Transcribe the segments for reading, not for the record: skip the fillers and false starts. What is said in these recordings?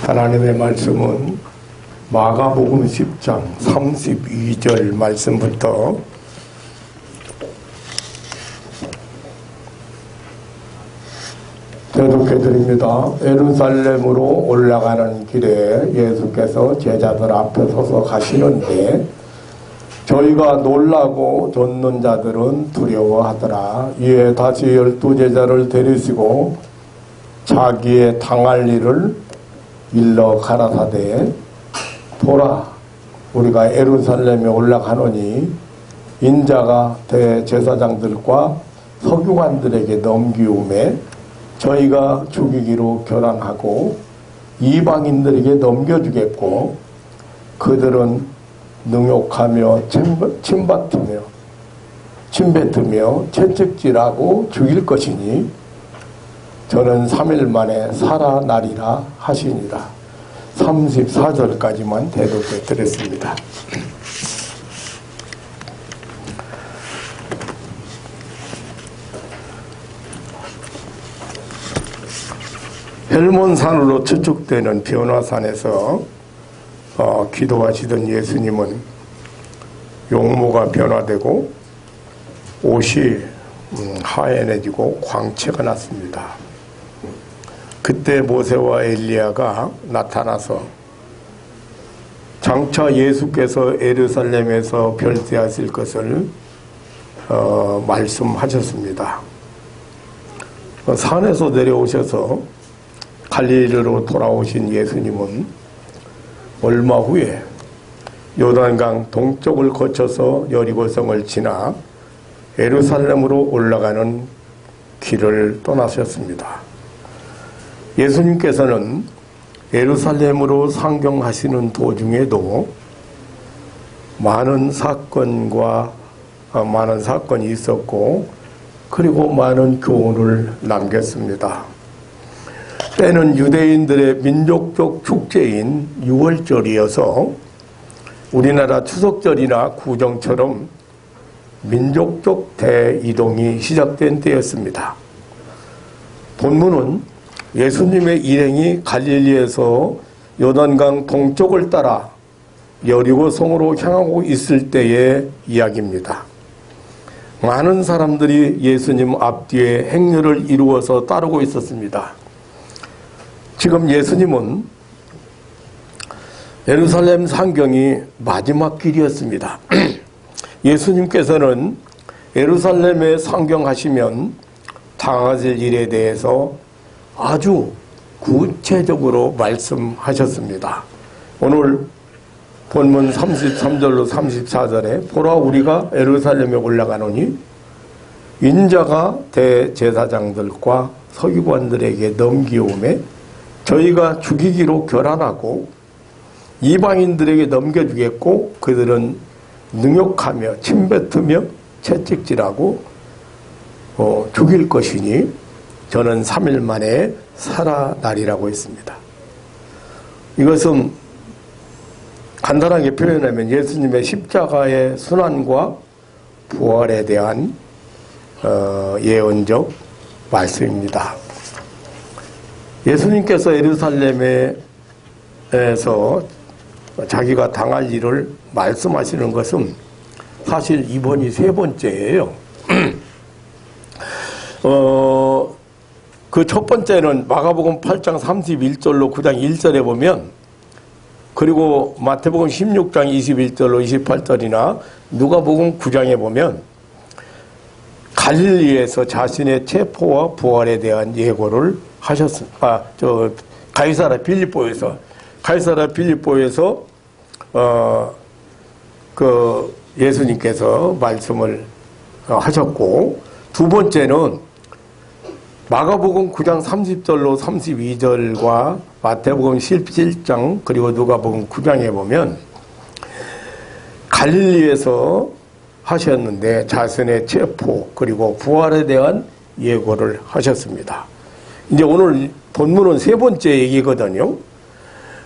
하나님의 말씀은 마가복음 10장 32절 말씀부터 교독해드립니다. 예루살렘으로 올라가는 길에 예수께서 제자들 앞에 서서 가시는데 저희가 놀라고 좇는 자들은 두려워하더라. 이에 다시 12제자를 데리시고 자기의 당할 일을 일러 가라사대 보라, 우리가 예루살렘에 올라가노니 인자가 대제사장들과 서기관들에게 넘기움에 저희가 죽이기로 결단하고 이방인들에게 넘겨주겠고 그들은 능욕하며 침뱉으며 채찍질하고 죽일 것이니 저는 3일 만에 살아나리라 하시니라. 34절까지만 대독해 드렸습니다. 헬몬산으로 추측되는 변화산에서 기도하시던 예수님은 용모가 변화되고 옷이 하얘지고 광채가 났습니다. 그때 모세와 엘리야가 나타나서 장차 예수께서 예루살렘에서 별세하실 것을 말씀하셨습니다. 산에서 내려오셔서 갈릴리로 돌아오신 예수님은 얼마 후에 요단강 동쪽을 거쳐서 여리고성을 지나 예루살렘으로 올라가는 길을 떠나셨습니다. 예수님께서는 예루살렘으로 상경하시는 도중에도 많은 사건이 있었고 그리고 많은 교훈을 남겼습니다. 때는 유대인들의 민족적 축제인 6월절이어서 우리나라 추석절이나 구정처럼 민족적 대이동이 시작된 때였습니다. 본문은 예수님의 일행이 갈릴리에서 요단강 동쪽을 따라 여리고성으로 향하고 있을 때의 이야기입니다. 많은 사람들이 예수님 앞뒤에 행렬을 이루어서 따르고 있었습니다. 지금 예수님은 예루살렘 상경이 마지막 길이었습니다. 예수님께서는 예루살렘에 상경하시면 당하실 일에 대해서 아주 구체적으로 말씀하셨습니다. 오늘 본문 33절로 34절에 보라, 우리가 예루살렘에 올라가노니 인자가 대제사장들과 서기관들에게 넘기오매 저희가 죽이기로 결단하고 이방인들에게 넘겨주겠고 그들은 능욕하며 침뱉으며 채찍질하고 죽일 것이니 저는 3일 만에 살아나리라고 했습니다. 이것은 간단하게 표현하면 예수님의 십자가의 순환과 부활에 대한 예언적 말씀입니다. 예수님께서 예루살렘에서 자기가 당할 일을 말씀하시는 것은 사실 이번이 세 번째예요. 그 첫 번째는 마가복음 8장 31절로 9장 1절에 보면, 그리고 마태복음 16장 21절로 28절이나 누가복음 9장에 보면 갈릴리에서 자신의 체포와 부활에 대한 예고를 하셨습니다. 가이사랴 빌립보에서 예수님께서 말씀을 하셨고, 두 번째는 마가복음 9장 30절로 32절과 마태복음 17장 그리고 누가복음 9장에 보면 갈릴리에서 하셨는데 자신의 체포 그리고 부활에 대한 예고를 하셨습니다. 이제 오늘 본문은 세 번째 얘기거든요.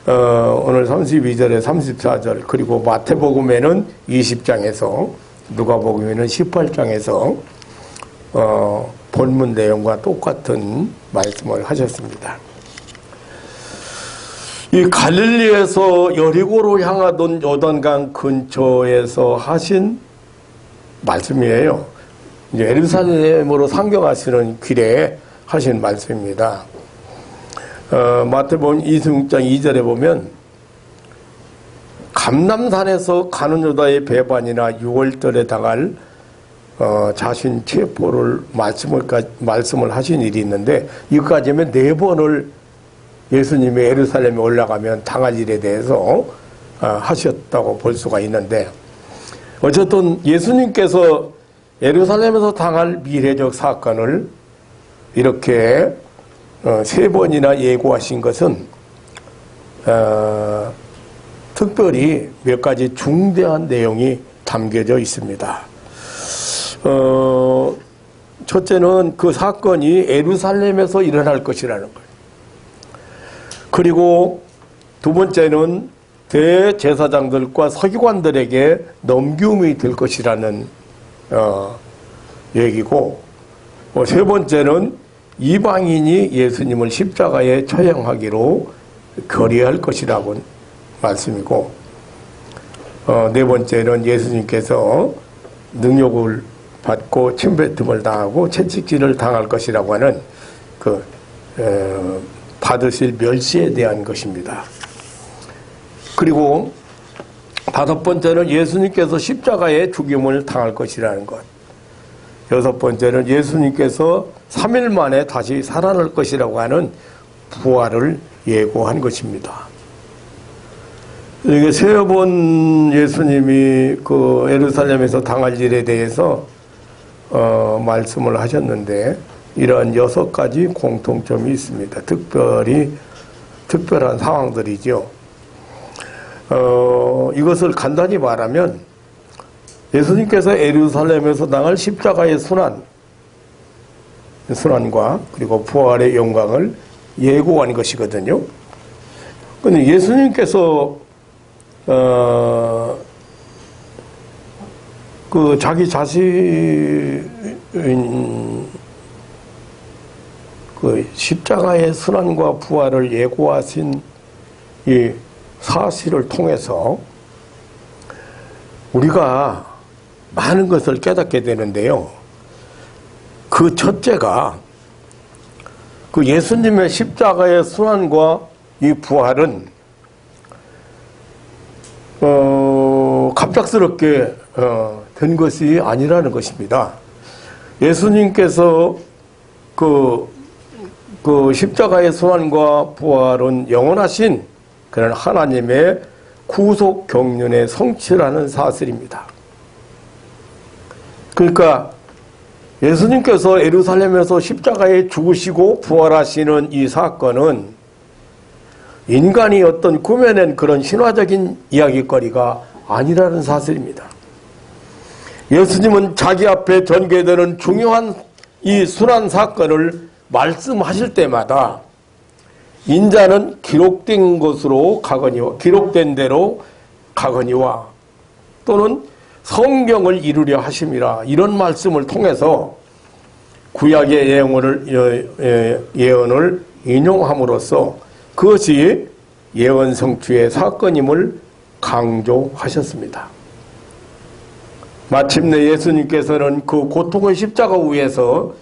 오늘 32절에 34절 그리고 마태복음에는 20장에서 누가복음에는 18장에서 본문 내용과 똑같은 말씀을 하셨습니다. 이 갈릴리에서 여리고로 향하던 요단강 근처에서 하신 말씀이에요. 이제 예루살렘으로 상경하시는 길에 하신 말씀입니다. 마태복음 26장 2절에 보면 감람산에서 가는 유다의 배반이나 6월절에 당할 자신 체포를 말씀을 하신 일이 있는데, 이거까지 하면 4번을 예수님이 예루살렘에 올라가면 당할 일에 대해서 하셨다고 볼 수가 있는데, 어쨌든 예수님께서 예루살렘에서 당할 미래적 사건을 이렇게 3번이나 예고하신 것은 특별히 몇 가지 중대한 내용이 담겨져 있습니다. 첫째는 그 사건이 예루살렘에서 일어날 것이라는 거예요. 그리고 두 번째는 대제사장들과 서기관들에게 넘김이 될 것이라는 얘기고, 세 번째는 이방인이 예수님을 십자가에 처형하기로 결의할 것이라고 말씀이고, 네 번째는 예수님께서 능욕을 받고 침뱉음을 당하고 채찍질을 당할 것이라고 하는 받으실 멸시에 대한 것입니다. 그리고 다섯 번째는 예수님께서 십자가에 죽임을 당할 것이라는 것. 여섯 번째는 예수님께서 3일 만에 다시 살아날 것이라고 하는 부활을 예고한 것입니다. 이게 3번 예수님이 그 예루살렘에서 당할 일에 대해서 말씀을 하셨는데, 이러한 6가지 공통점이 있습니다. 특별한 상황들이죠. 이것을 간단히 말하면 예수님께서 예루살렘에서 당할 십자가의 순환과 그리고 부활의 영광을 예고한 것이거든요. 근데 예수님께서 그 자기 자신 그 십자가의 순환과 부활을 예고하신 이 사실을 통해서 우리가 많은 것을 깨닫게 되는데요. 그 첫째가 그 예수님의 십자가의 순환과 이 부활은 갑작스럽게 된 것이 아니라는 것입니다. 예수님께서 그 십자가의 순환과 부활은 영원하신 그런 하나님의 구속 경륜의 성취라는 사실입니다. 그러니까 예수님께서 예루살렘에서 십자가에 죽으시고 부활하시는 이 사건은 인간이 어떤 꾸며낸 그런 신화적인 이야기거리가 아니라는 사실입니다. 예수님은 자기 앞에 전개되는 중요한 이 순환 사건을 말씀하실 때마다 인자는 기록된 것으로 가거니와 기록된 대로 가거니와 또는 성경을 이루려 하심이라, 이런 말씀을 통해서 구약의 예언을 인용함으로써 그것이 예언 성취의 사건임을 강조하셨습니다. 마침내 예수님께서는 그 고통의 십자가 위에서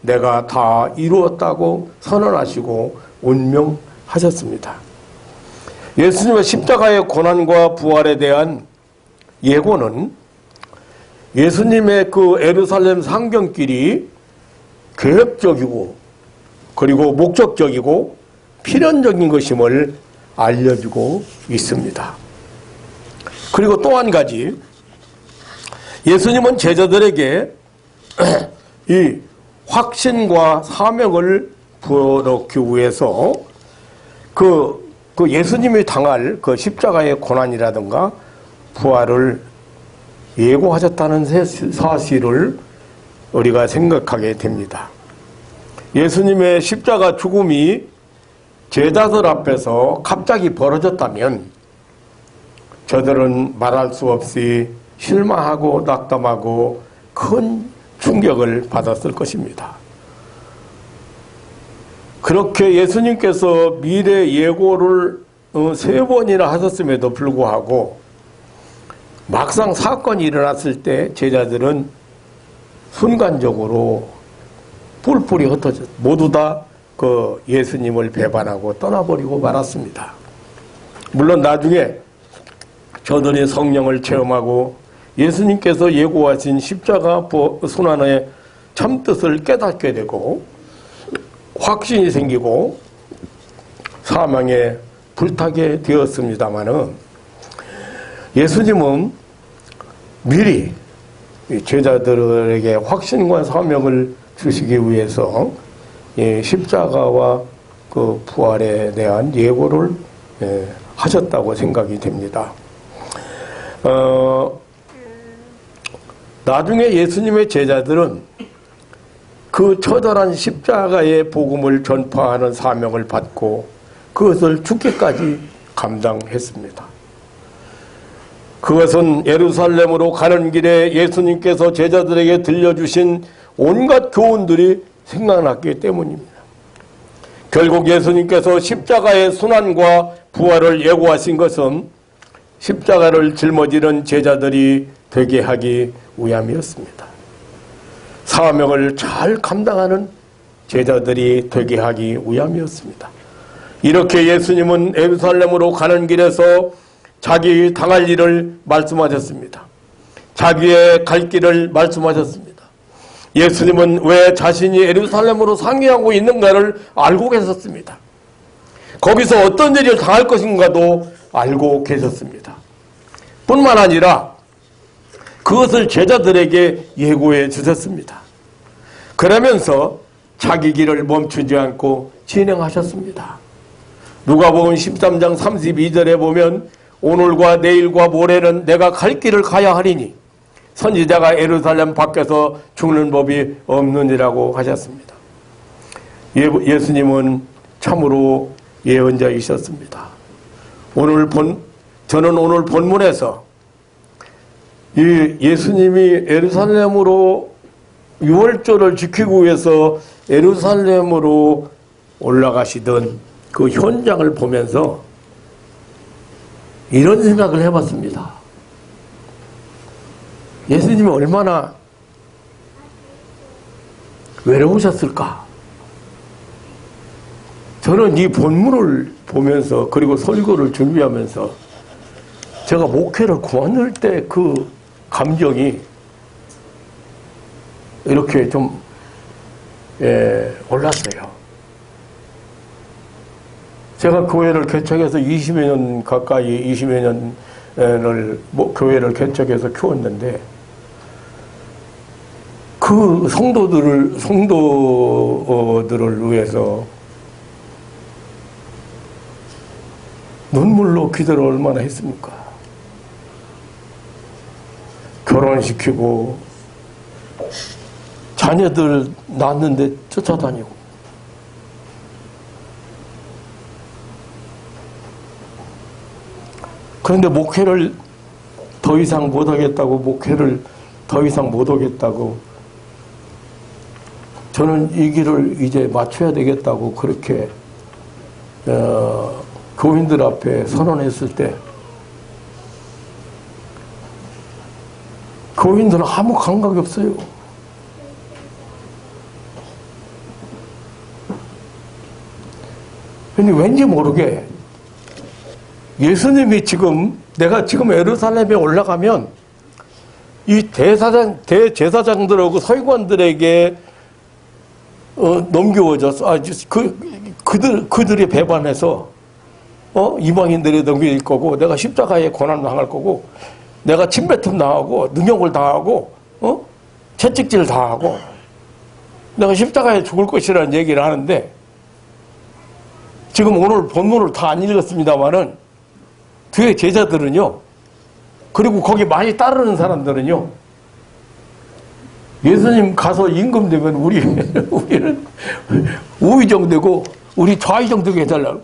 내가 다 이루었다고 선언하시고 운명하셨습니다. 예수님의 십자가의 고난과 부활에 대한 예고는 예수님의 그 예루살렘 상경길이 계획적이고 그리고 목적적이고 필연적인 것임을 알려주고 있습니다. 그리고 또 한 가지, 예수님은 제자들에게 이 확신과 사명을 부여넣기 위해서 그 예수님이 당할 그 십자가의 고난이라든가 부활을 예고하셨다는 사실을 우리가 생각하게 됩니다. 예수님의 십자가 죽음이 제자들 앞에서 갑자기 벌어졌다면 저들은 말할 수 없이 실망하고 낙담하고 큰 충격을 받았을 것입니다. 그렇게 예수님께서 미래 예고를 3번이나 하셨음에도 불구하고 막상 사건이 일어났을 때 제자들은 순간적으로 뿔뿔이 흩어져 모두 다 그 예수님을 배반하고 떠나버리고 말았습니다. 물론 나중에 저들이 성령을 체험하고 예수님께서 예고하신 십자가 순환의 참뜻을 깨닫게 되고 확신이 생기고 사망에 불타게 되었습니다마는 예수님은 미리 제자들에게 확신과 사명을 주시기 위해서 십자가와 그 부활에 대한 예고를 하셨다고 생각이 됩니다. 나중에 예수님의 제자들은 그 처절한 십자가의 복음을 전파하는 사명을 받고 그것을 죽기까지 감당했습니다. 그것은 예루살렘으로 가는 길에 예수님께서 제자들에게 들려주신 온갖 교훈들이 생각났기 때문입니다. 결국 예수님께서 십자가의 순환과 부활을 예고하신 것은 십자가를 짊어지는 제자들이 되게 하기 위함이었습니다. 사명을 잘 감당하는 제자들이 되게 하기 위함이었습니다. 이렇게 예수님은 예루살렘으로 가는 길에서 자기 당할 일을 말씀하셨습니다. 자기의 갈 길을 말씀하셨습니다. 예수님은 왜 자신이 예루살렘으로 상행하고 있는가를 알고 계셨습니다. 거기서 어떤 일을 당할 것인가도 알고 계셨습니다. 뿐만 아니라 그것을 제자들에게 예고해 주셨습니다. 그러면서 자기 길을 멈추지 않고 진행하셨습니다. 누가복음 13장 32절에 보면 오늘과 내일과 모레는 내가 갈 길을 가야 하리니 선지자가 예루살렘 밖에서 죽는 법이 없느니라고 하셨습니다. 예수님은 참으로 예언자이셨습니다. 저는 오늘 본문에서 이 예수님이 예루살렘으로 유월절을 지키기 위해서 예루살렘으로 올라가시던 그 현장을 보면서 이런 생각을 해봤습니다. 예수님이 얼마나 외로우셨을까? 저는 이 본문을 보면서 그리고 설교를 준비하면서 제가 목회를 구할 때 그 감정이 이렇게 좀 올랐어요. 제가 교회를 개척해서 20여 년 가까이 20여 년을 교회를 개척해서 키웠는데 그 성도들을 위해서 눈물로 기도를 얼마나 했습니까? 결혼시키고 자녀들 낳았는데 쫓아다니고 그런데 목회를 더 이상 못하겠다고 목회를 더 이상 못하겠다고 저는 이 길을 이제 맞춰야 되겠다고 그렇게 교인들 앞에 선언했을 때 교인들은 아무 감각이 없어요. 근데 왠지 모르게 예수님이 내가 지금 예루살렘에 올라가면 이 대제사장들하고 서기관들에게 넘겨져서 그들이 배반해서 이방인들이 넘길 거고 내가 십자가에 고난 당할 거고 내가 침뱉음 당하고 능욕을 당하고 채찍질 당하고 내가 십자가에 죽을 것이라는 얘기를 하는데 지금 오늘 본문을 다 안 읽었습니다마는 뒤에 제자들은요 그리고 거기 많이 따르는 사람들은요 예수님 가서 임금되면 우리는 우의정되고 우리 좌의정되게 해달라고.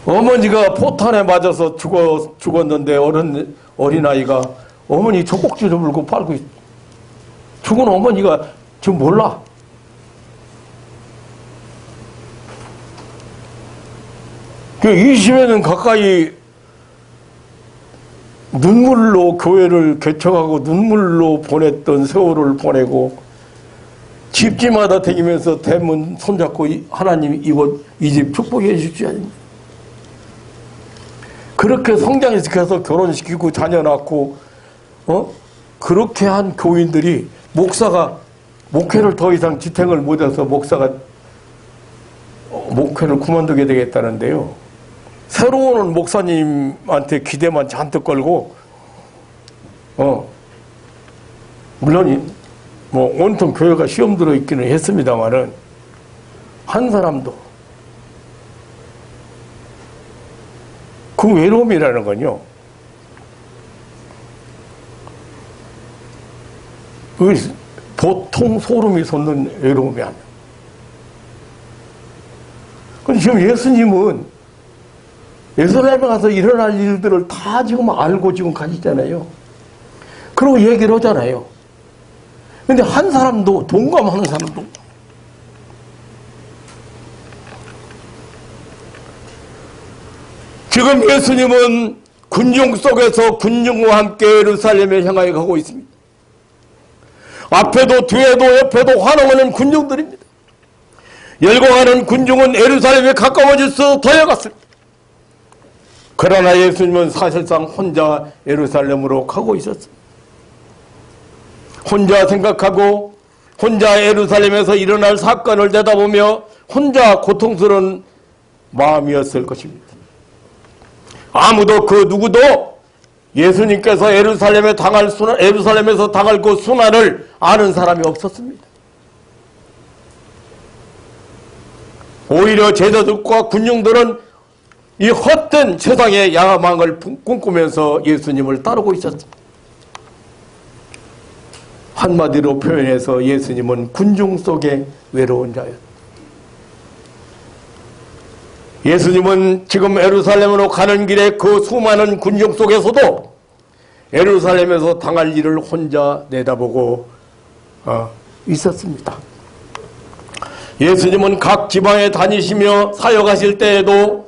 어머니가 포탄에 맞아서 죽었는데 어린아이가 어머니 젖꼭지를 물고 빨고 죽은 어머니가 지금 몰라. 그 20여 년 가까이 눈물로 교회를 개척하고 눈물로 보냈던 세월을 보내고 집집마다 다니면서 대문 손잡고 하나님 이 집 축복해 주십시오. 그렇게 성장시켜서 결혼시키고 자녀 낳고 그렇게 한 교인들이 목회를 더 이상 지탱을 못해서 목사가 목회를 그만두게 되겠다는데요. 새로 오는 목사님한테 기대만 잔뜩 걸고 물론 뭐 온통 교회가 시험 들어 있기는 했습니다만은 한 사람도 그 외로움이라는 건요. 보통 소름이 솟는 외로움이 아니에요. 근데 지금 예수님은 예루살렘에 가서 일어날 일들을 다 지금 알고 지금 가시잖아요. 그리고 얘기를 하잖아요. 근데 한 사람도, 동감하는 사람도. 지금 예수님은 군중 속에서 군중과 함께 예루살렘을 향하여 가고 있습니다. 앞에도 뒤에도 옆에도 환호하는 군중들입니다. 열광하는 군중은 예루살렘에 가까워질수록 더해갔습니다. 그러나 예수님은 사실상 혼자 예루살렘으로 가고 있었습니다. 혼자 생각하고 혼자 예루살렘에서 일어날 사건을 내다보며 혼자 고통스러운 마음이었을 것입니다. 아무도 그 누구도 예수님께서 예루살렘에서 당할 그 순환을 아는 사람이 없었습니다. 오히려 제자들과 군중들은 이 헛된 세상의 야망을 꿈꾸면서 예수님을 따르고 있었습니다. 한마디로 표현해서 예수님은 군중 속의 외로운 자였습니다. 예수님은 지금 예루살렘으로 가는 길에 그 수많은 군중 속에서도 예루살렘에서 당할 일을 혼자 내다보고 있었습니다. 예수님은 각 지방에 다니시며 사역하실 때에도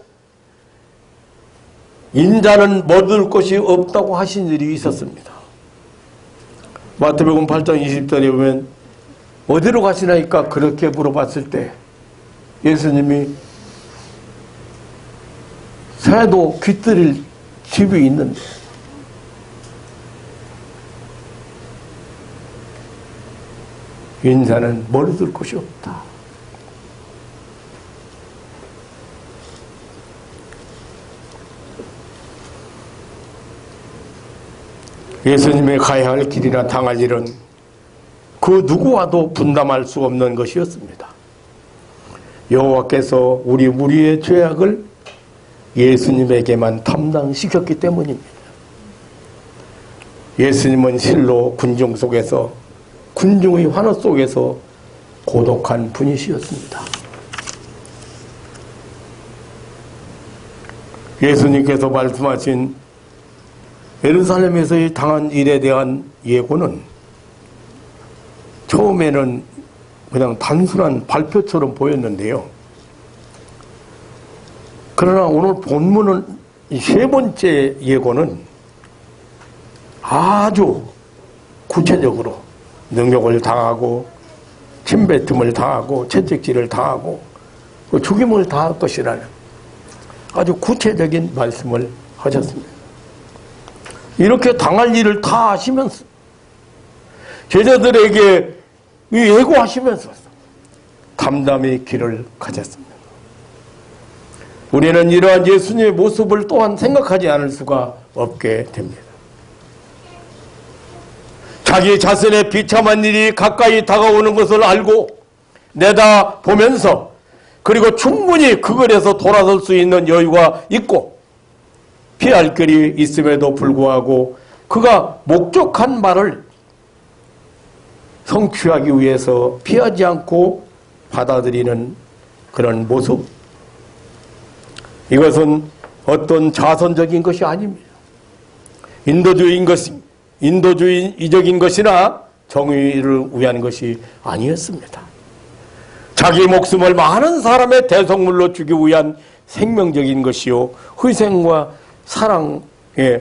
인자는 머들 곳이 없다고 하신 일이 있었습니다. 마태복음 8장 20절에 보면 어디로 가시나이까 그렇게 물어봤을 때 예수님이 새도 깃들일 집이 있는데 인자는 머리둘 곳이 없다. 예수님의 가야 할 길이나 당할 일은 그 누구와도 분담할 수 없는 것이었습니다. 여호와께서 우리 무리의 죄악을 예수님에게만 담당시켰기 때문입니다. 예수님은 실로 군중 속에서 군중의 환호 속에서 고독한 분이시였습니다. 예수님께서 말씀하신 예루살렘에서의 당한 일에 대한 예고는 처음에는 그냥 단순한 발표처럼 보였는데요. 그러나 오늘 본문은 이 세 번째 예고는 아주 구체적으로 능욕을 당하고 침뱉음을 당하고 채찍질을 당하고 죽임을 당할 것이라는 아주 구체적인 말씀을 하셨습니다. 이렇게 당할 일을 다 하시면서 제자들에게 예고하시면서 담담히 길을 가졌습니다. 우리는 이러한 예수님의 모습을 또한 생각하지 않을 수가 없게 됩니다. 자기 자신의 비참한 일이 가까이 다가오는 것을 알고 내다보면서 그리고 충분히 그 길에서 돌아설 수 있는 여유가 있고 피할 길이 있음에도 불구하고 그가 목적한 말을 성취하기 위해서 피하지 않고 받아들이는 그런 모습. 이것은 어떤 자선적인 것이 아닙니다. 인도주의적인 것이나 정의를 위한 것이 아니었습니다. 자기 목숨을 많은 사람의 대속물로 주기 위한 생명적인 것이요 희생과 사랑의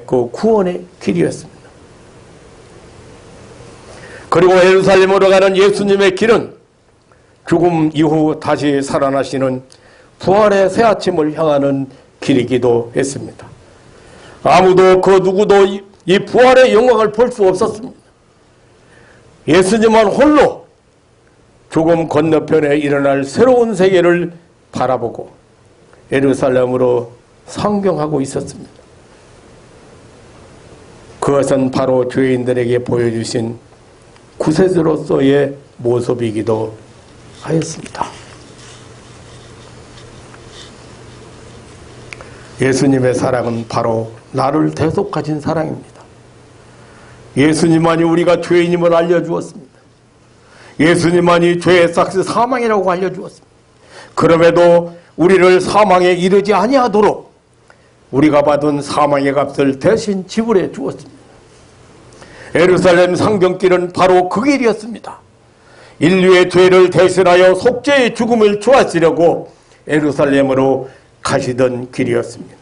그 구원의 길이었습니다. 그리고 예루살렘으로 가는 예수님의 길은 죽음 이후 다시 살아나시는 부활의 새아침을 향하는 길이기도 했습니다. 아무도 그 누구도 이 부활의 영광을 볼 수 없었습니다. 예수님은 홀로 죽음 건너편에 일어날 새로운 세계를 바라보고 예루살렘으로 상경하고 있었습니다. 그것은 바로 죄인들에게 보여주신 구세주로서의 모습이기도 하였습니다. 예수님의 사랑은 바로 나를 대속하신 사랑입니다. 예수님만이 우리가 죄인임을 알려주었습니다. 예수님만이 죄의 삭스 사망이라고 알려주었습니다. 그럼에도 우리를 사망에 이르지 아니하도록 우리가 받은 사망의 값을 대신 지불해 주었습니다. 예루살렘 상경길은 바로 그 길이었습니다. 인류의 죄를 대신하여 속죄의 죽음을 주하시려고 예루살렘으로 가시던 길이었습니다.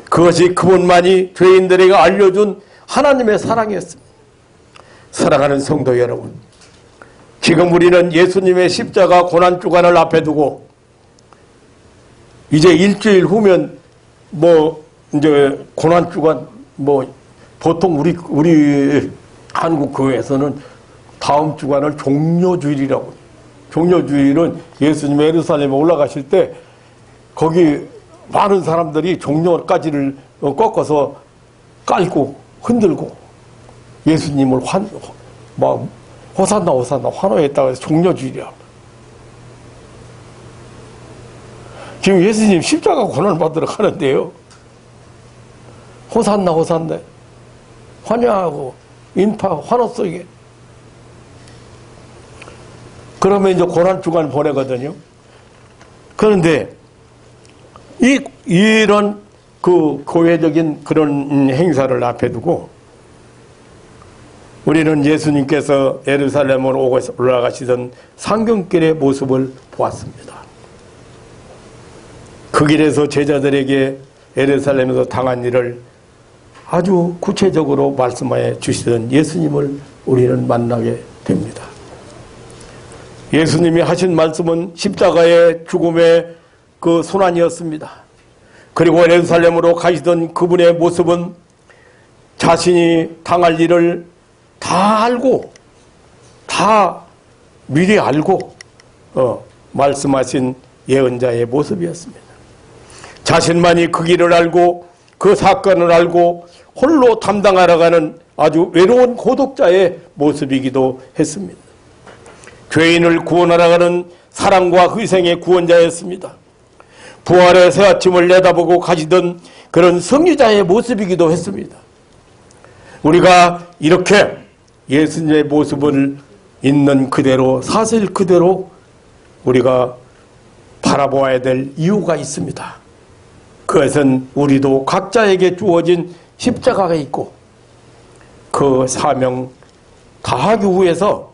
그것이 그분만이 죄인들에게 알려준 하나님의 사랑이었습니다. 사랑하는 성도 여러분, 지금 우리는 예수님의 십자가 고난주간을 앞에 두고 이제 일주일 후면 이제 고난주간 보통 우리 한국 교회에서는 다음 주간을 종료주일이라고 해요. 종료주일은 예수님이 예루살렘에 올라가실 때 거기 많은 사람들이 종료까지를 꺾어서 깔고 흔들고 예수님을 호산나 호산나 환호했다고 해서 종료주일이야. 지금 예수님 십자가 고난을 받으러 가는데요. 호산나 호산나 환영하고 인파 환호 속에 그러면 이제 고난주간 보내거든요. 그런데 이런 그 교회적인 그런 행사를 앞에 두고 우리는 예수님께서 예루살렘으로 올라가시던 상경길의 모습을 보았습니다. 그 길에서 제자들에게 예루살렘에서 당한 일을 아주 구체적으로 말씀해 주시던 예수님을 우리는 만나게 됩니다. 예수님이 하신 말씀은 십자가의 죽음의 그 순환이었습니다. 그리고 예루살렘으로 가시던 그분의 모습은 자신이 당할 일을 다 알고 다 미리 알고 말씀하신 예언자의 모습이었습니다. 자신만이 그 길을 알고 그 사건을 알고 홀로 담당하러 가는 아주 외로운 고독자의 모습이기도 했습니다. 죄인을 구원하러 가는 사랑과 희생의 구원자였습니다. 부활의 새아침을 내다보고 가시던 그런 승리자의 모습이기도 했습니다. 우리가 이렇게 예수님의 모습을 있는 그대로 사실 그대로 우리가 바라보아야 될 이유가 있습니다. 그것은 우리도 각자에게 주어진 십자가가 있고 그 사명 다하기 위해서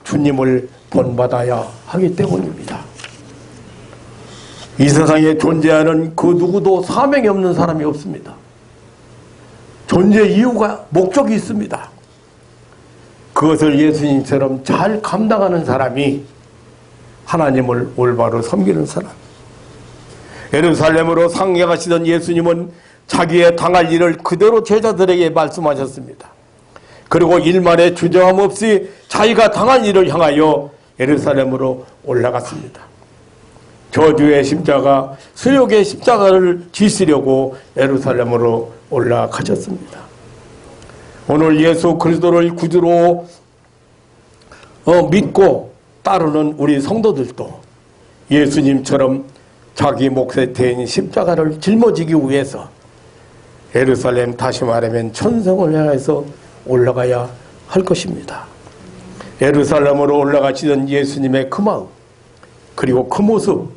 주님을 본받아야 하기 때문입니다. 이 세상에 존재하는 그 누구도 사명이 없는 사람이 없습니다. 존재 이유가 목적이 있습니다. 그것을 예수님처럼 잘 감당하는 사람이 하나님을 올바로 섬기는 사람. 예루살렘으로 상경하시던 예수님은 자기의 당할 일을 그대로 제자들에게 말씀하셨습니다. 그리고 일말의 주저함 없이 자기가 당할 일을 향하여 예루살렘으로 올라갔습니다. 저주의 십자가, 수욕의 십자가를 지시려고 예루살렘으로 올라가셨습니다. 오늘 예수 그리스도를 구주로 믿고 따르는 우리 성도들도 예수님처럼 자기 몫의 대인 십자가를 짊어지기 위해서 예루살렘, 다시 말하면 천성을 향해서 올라가야 할 것입니다. 예루살렘으로 올라가시던 예수님의 그 마음, 그리고 그 모습,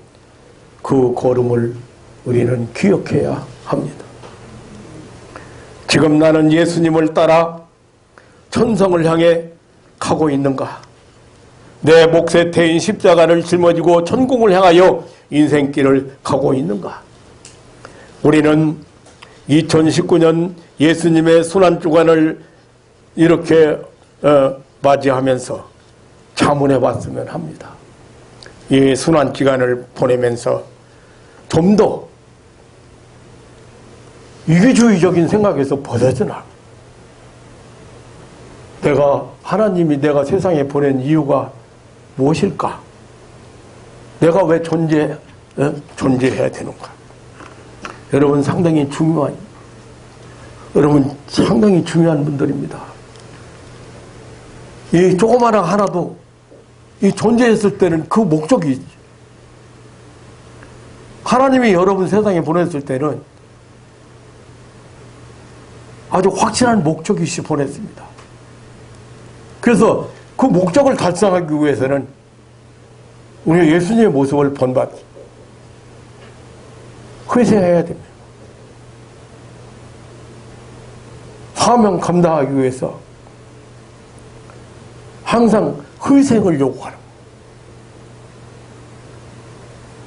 그 걸음을 우리는 기억해야 합니다. 지금 나는 예수님을 따라 천성을 향해 가고 있는가? 내 몫에 태인 십자가를 짊어지고 천국을 향하여 인생길을 가고 있는가? 우리는 2019년 예수님의 순환주간을 이렇게 맞이하면서 자문해 봤으면 합니다. 이 순환기간을 보내면서 좀 더 이기주의적인 생각에서 벗어지나, 하나님이 내가 세상에 보낸 이유가 무엇일까? 내가 왜 존재해야 되는가? 여러분 상당히 중요한 분들입니다. 이 조그마한 하나도 이 존재했을 때는 그 목적이 있지. 하나님이 여러분 세상에 보냈을 때는 아주 확실한 목적이 있이 보냈습니다. 그래서 그 목적을 달성하기 위해서는 우리가 예수님의 모습을 본받 희생해야 됩니다. 사명 감당하기 위해서 항상 희생을 요구하는,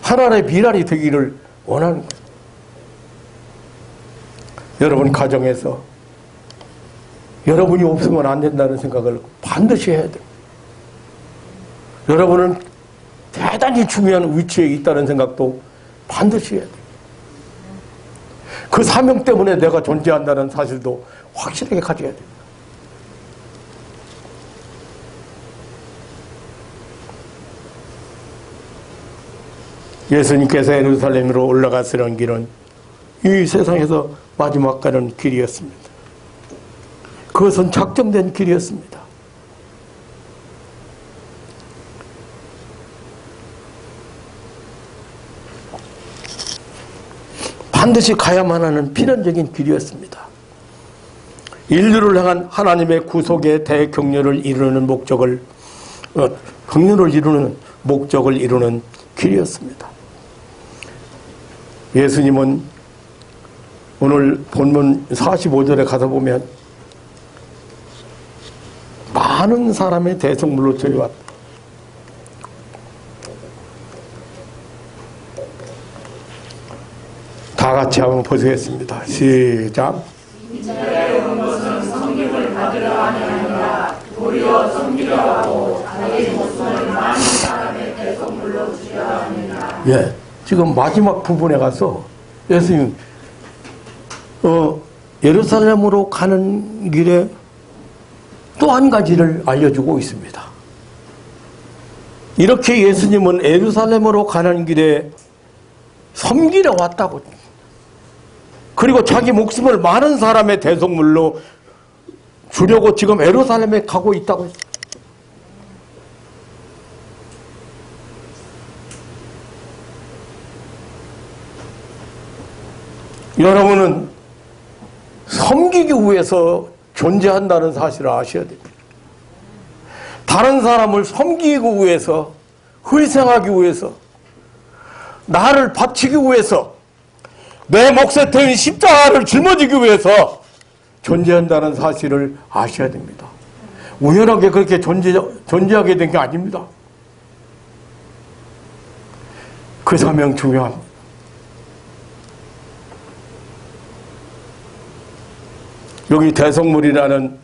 하나님의 미랄이 되기를 원하는 거예요. 여러분 가정에서 여러분이 없으면 안 된다는 생각을 반드시 해야 돼요. 여러분은 대단히 중요한 위치에 있다는 생각도 반드시 해야 돼요. 그 사명 때문에 내가 존재한다는 사실도 확실하게 가져야 돼요. 예수님께서 예루살렘으로 올라가시는 길은 이 세상에서 마지막 가는 길이었습니다. 그것은 작정된 길이었습니다. 반드시 가야만 하는 필연적인 길이었습니다. 인류를 향한 하나님의 구속의 대격려를 이루는 목적을 이루는 길이었습니다. 예수님은 오늘 본문 45절에 가서 보면 많은 사람의 대성물로 저희 왔다. 다 같이 한번 보시겠습니다. 시작. 인자에 온 것은 성김을 받으려 하는 아니라 도리어 섬기려 하고 자기 목숨을 많은 사람의 대성물로 주려 하느니라. 예, 지금 마지막 부분에 가서 예수님 예루살렘으로 가는 길에 또 한 가지를 알려주고 있습니다. 이렇게 예수님은 예루살렘으로 가는 길에 섬기러 왔다고, 그리고 자기 목숨을 많은 사람의 대속물로 주려고 지금 예루살렘에 가고 있다고 했어요. 여러분은 섬기기 위해서 존재한다는 사실을 아셔야 됩니다. 다른 사람을 섬기기 위해서, 희생하기 위해서, 나를 바치기 위해서, 내 몫에 태인 십자가를 짊어지기 위해서 존재한다는 사실을 아셔야 됩니다. 우연하게 그렇게 존재하게 된 게 아닙니다. 그 사명 중요합니다. 여기 대성물이라는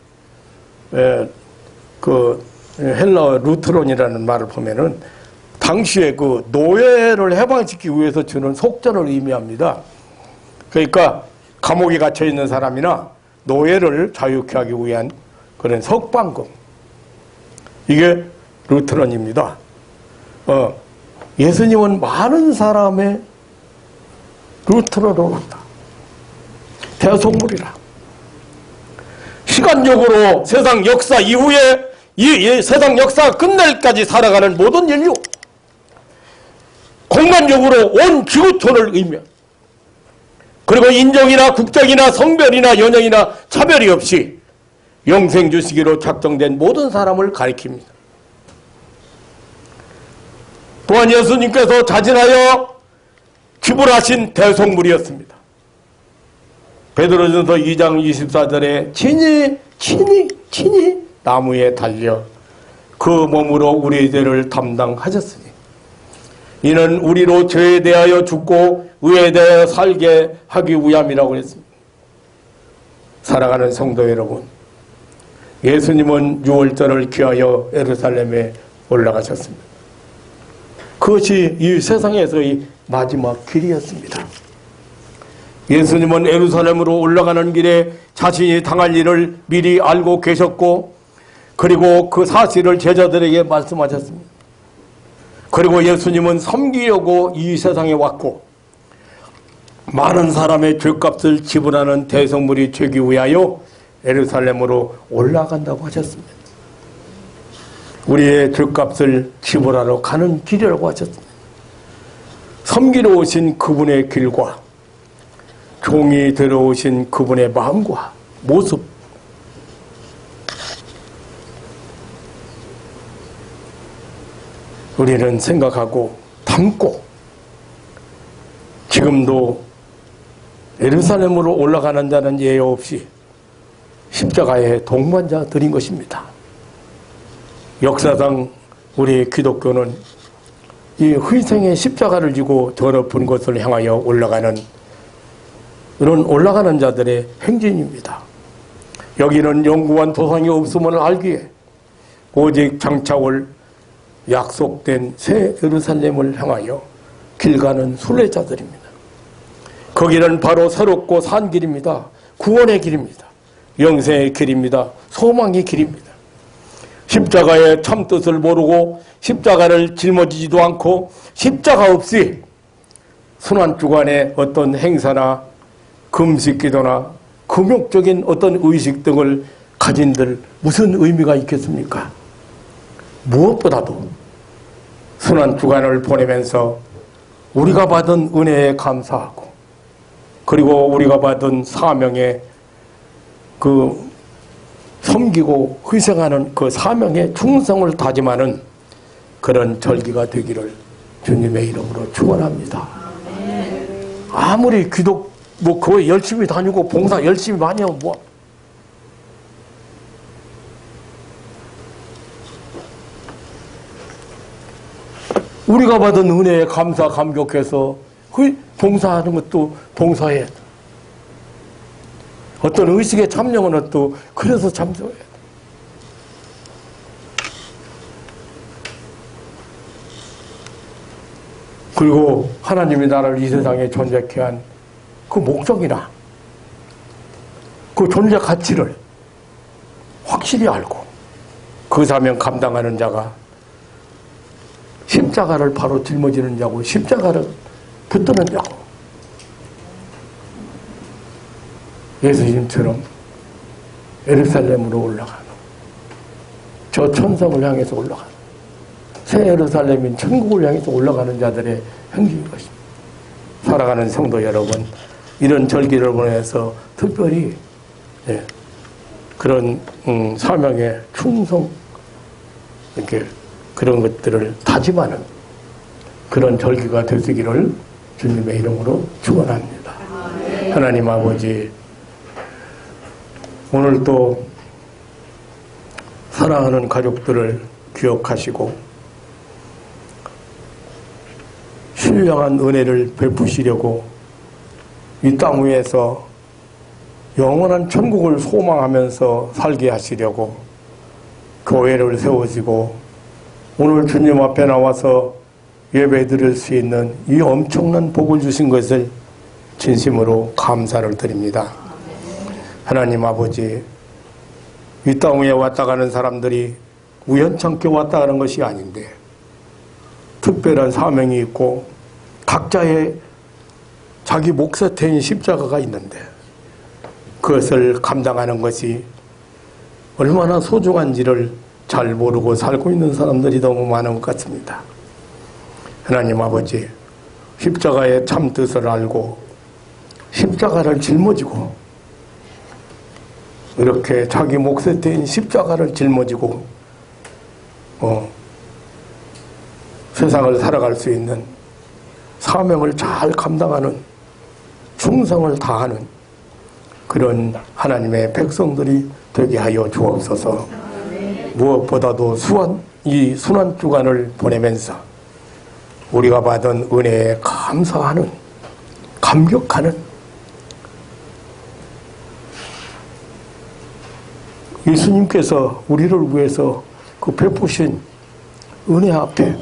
그 헬라어 루트론이라는 말을 보면은 당시에 그 노예를 해방시키기 위해서 주는 속전을 의미합니다. 그러니까 감옥에 갇혀 있는 사람이나 노예를 자유케 하기 위한 그런 석방금, 이게 루트론입니다. 예수님은 많은 사람의 루트론으로 왔다. 대속물이라. 시간적으로 세상 역사 이후에 이 세상 역사가 끝날까지 살아가는 모든 인류, 공간적으로 온 지구촌을 의미합니다. 그리고 인종이나 국적이나 성별이나 연령이나 차별이 없이 영생 주시기로 작정된 모든 사람을 가리킵니다. 또한 예수님께서 자진하여 기부하신 대속물이었습니다. 베드로전서 2장 24절에 친히 나무에 달려 그 몸으로 우리의 죄를 담당하셨으니 이는 우리로 죄에 대하여 죽고 의에 대하여 살게 하기 위함이라고 했습니다. 사랑하는 성도 여러분, 예수님은 유월절을 기하여 예루살렘에 올라가셨습니다. 그것이 이 세상에서의 마지막 길이었습니다. 예수님은 예루살렘으로 올라가는 길에 자신이 당할 일을 미리 알고 계셨고, 그리고 그 사실을 제자들에게 말씀하셨습니다. 그리고 예수님은 섬기려고 이 세상에 왔고, 많은 사람의 죄값을 지불하는 대성물이 되기 위하여 예루살렘으로 올라간다고 하셨습니다. 우리의 죄값을 지불하러 가는 길이라고 하셨습니다. 섬기러 오신 그분의 길과 종이 들어오신 그분의 마음과 모습, 우리는 생각하고 담고 지금도 예루살렘으로 올라가는 자는 예외 없이 십자가의 동반자들인 것입니다. 역사상 우리 기독교는 이 희생의 십자가를 지고 더 높은 곳을 향하여 올라가는 이런 올라가는 자들의 행진입니다. 여기는 영구한 도상이 없음을 알기에 오직 장차 올 약속된 새 예루살렘을 향하여 길 가는 순례자들입니다. 거기는 바로 새롭고 산 길입니다. 구원의 길입니다. 영생의 길입니다. 소망의 길입니다. 십자가의 참뜻을 모르고 십자가를 짊어지지도 않고 십자가 없이 순환주간의 어떤 행사나 금식기도나 금욕적인 어떤 의식 등을 가진들 무슨 의미가 있겠습니까? 무엇보다도 순환주간을 보내면서 우리가 받은 은혜에 감사하고, 그리고 우리가 받은 사명에 그 섬기고 희생하는 그 사명의 충성을 다짐하는 그런 절기가 되기를 주님의 이름으로 축원합니다. 아무리 기독 교회 열심히 다니고 봉사 열심히 많이 하면 뭐, 우리가 받은 은혜에 감사 감격해서 봉사하는 것도 봉사해야 돼. 어떤 의식에 참여하는 것도 그래서 참여해야 돼. 그리고 하나님이 나를 이 세상에 존재케 한 그 목적이나 그 존재 가치를 확실히 알고 그 사명 감당하는 자가 십자가를 바로 짊어지는 자고 십자가를 붙드는 자고, 예수님처럼 예루살렘으로 올라가는, 저 천성을 향해서 올라가는, 새 예루살렘인 천국을 향해서 올라가는 자들의 행진인 것입니다. 살아가는 성도 여러분, 이런 절기를 보내서 특별히 그런 사명의 충성, 이렇게 그런 것들을 다짐하는 그런 절기가 되시기를 주님의 이름으로 축원합니다. 하나님 아버지, 오늘 또 사랑하는 가족들을 기억하시고 신령한 은혜를 베푸시려고 이 땅 위에서 영원한 천국을 소망하면서 살게 하시려고 교회를 세우시고 오늘 주님 앞에 나와서 예배 드릴 수 있는 이 엄청난 복을 주신 것을 진심으로 감사를 드립니다. 하나님 아버지, 이 땅 위에 왔다 가는 사람들이 우연찮게 왔다 가는 것이 아닌데 특별한 사명이 있고 각자의 자기 몫에 태인 십자가가 있는데 그것을 감당하는 것이 얼마나 소중한지를 잘 모르고 살고 있는 사람들이 너무 많은 것 같습니다. 하나님 아버지, 십자가의 참뜻을 알고 십자가를 짊어지고 이렇게 자기 몫에 태인 십자가를 짊어지고 세상을 살아갈 수 있는 사명을 잘 감당하는, 충성을 다하는 그런 하나님의 백성들이 되게 하여 주옵소서. 무엇보다도 수완, 이 순환주간을 보내면서 우리가 받은 은혜에 감사하는, 감격하는 예수님께서 우리를 위해서 그 베푸신 은혜 앞에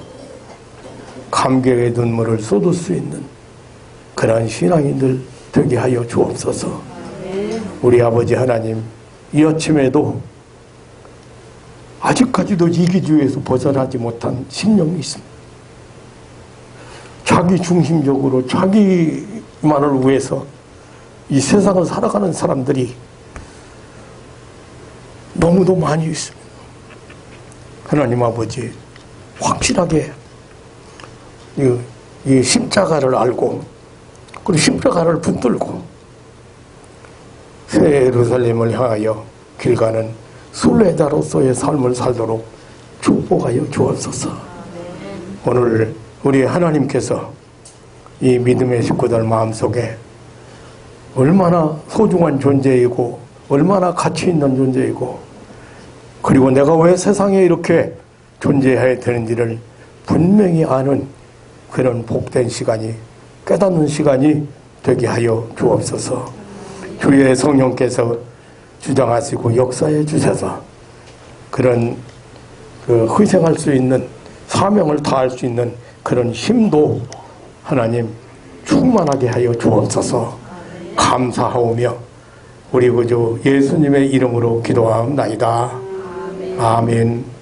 감격의 눈물을 쏟을 수 있는 그러한 신앙인들 되게 하여 주옵소서. 우리 아버지 하나님, 이 아침에도 아직까지도 이기주의에서 벗어나지 못한 심령이 있습니다. 자기 중심적으로 자기만을 위해서 이 세상을 살아가는 사람들이 너무도 많이 있습니다. 하나님 아버지, 확실하게 이 십자가를 알고 그리고 십자가를 붙들고 새 예루살렘을 향하여 길가는 순례자로서의 삶을 살도록 축복하여 주옵소서. 오늘 우리 하나님께서 이 믿음의 식구들 마음속에 얼마나 소중한 존재이고 얼마나 가치 있는 존재이고 그리고 내가 왜 세상에 이렇게 존재해야 되는지를 분명히 아는 그런 복된 시간이, 깨닫는 시간이 되게 하여 주옵소서. 주의 성령께서 주장하시고 역사해 주셔서 그런 희생할 수 있는, 사명을 다할 수 있는 그런 힘도 하나님 충만하게 하여 주옵소서. 감사하오며 우리 구주 예수님의 이름으로 기도하옵나이다. 아멘.